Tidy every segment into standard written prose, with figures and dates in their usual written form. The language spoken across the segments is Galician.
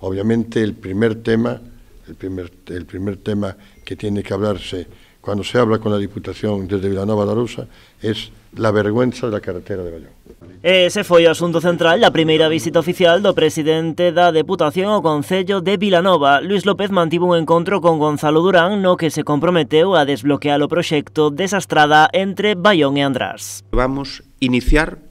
Obviamente el primer tema que tiene que hablarse cuando se habla con la Diputación desde Vilanova de Arousa es la vergüenza da carretera de Ballón. Ese foi o asunto central da primeira visita oficial do presidente da Deputación ao Concello de Vilanova. Luís López mantivo un encontro con Gonzalo Durán no que se comprometeu a desbloquear o proxecto desa estrada entre Baión e András. Vamos iniciar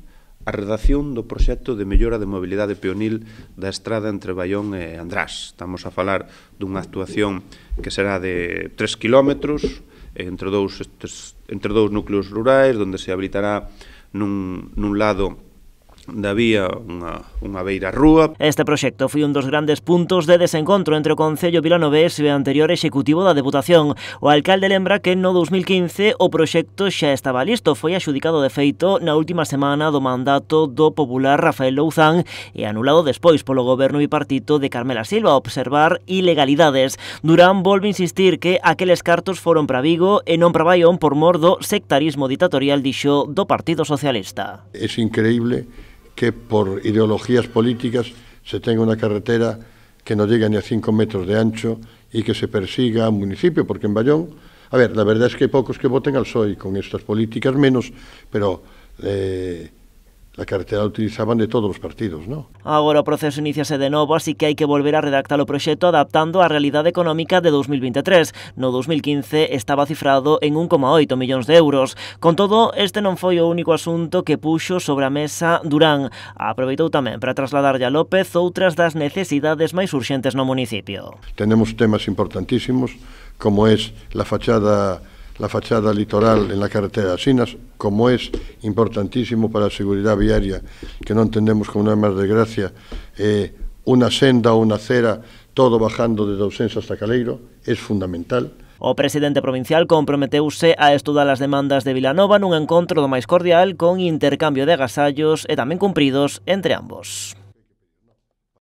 a redacción do proxecto de mellora de mobilidade peonil da estrada entre Baión e András. Estamos a falar dunha actuación que será de 3 kilómetros entre dous núcleos rurais, onde se habilitará nun lado da vía unha beira rúa. Este proxecto foi un dos grandes puntos de desencontro entre o Concello vilanovés e o anterior executivo da Deputación. O alcalde lembra que no 2015 o proxecto xa estaba listo, foi axudicado de feito na última semana do mandato do popular Rafael Louzán e anulado despois polo goberno bipartito de Carmela Silva a observar ilegalidades. Durán volve insistir que aqueles cartos foron para Vigo e non para Baión por mor do sectarismo ditatorial, dixo, do Partido Socialista. Es increíble que por ideologías políticas se tenga una carretera que no llega ni a 5 metros de ancho y que se persiga a un municipio, porque en Ballón, a ver, la verdad es que hay pocos que voten al PSOE con estas políticas menos, pero la carretera la utilizaban de todos os partidos, ¿no? Agora o proceso iníciase de novo, así que hai que volver a redactar o proxecto adaptando a realidade económica de 2023. No 2015 estaba cifrado en 1,8 millóns de euros. Con todo, este non foi o único asunto que puxo sobre a mesa Durán. Aproveitou tamén para trasladarlle a López outras das necesidades máis urxentes no municipio. Tenemos temas importantísimos, como es la fachada litoral en la carretera de Asinas, como es importantísimo para la seguridad viaria, que no entendemos como una más desgracia, una senda o una acera, todo bajando de Ousense hasta Caleiro, es fundamental. O presidente provincial comprometeuse a estudar as demandas de Vilanova nun encontro do máis cordial con intercambio de agasallos e tamén cumpridos entre ambos.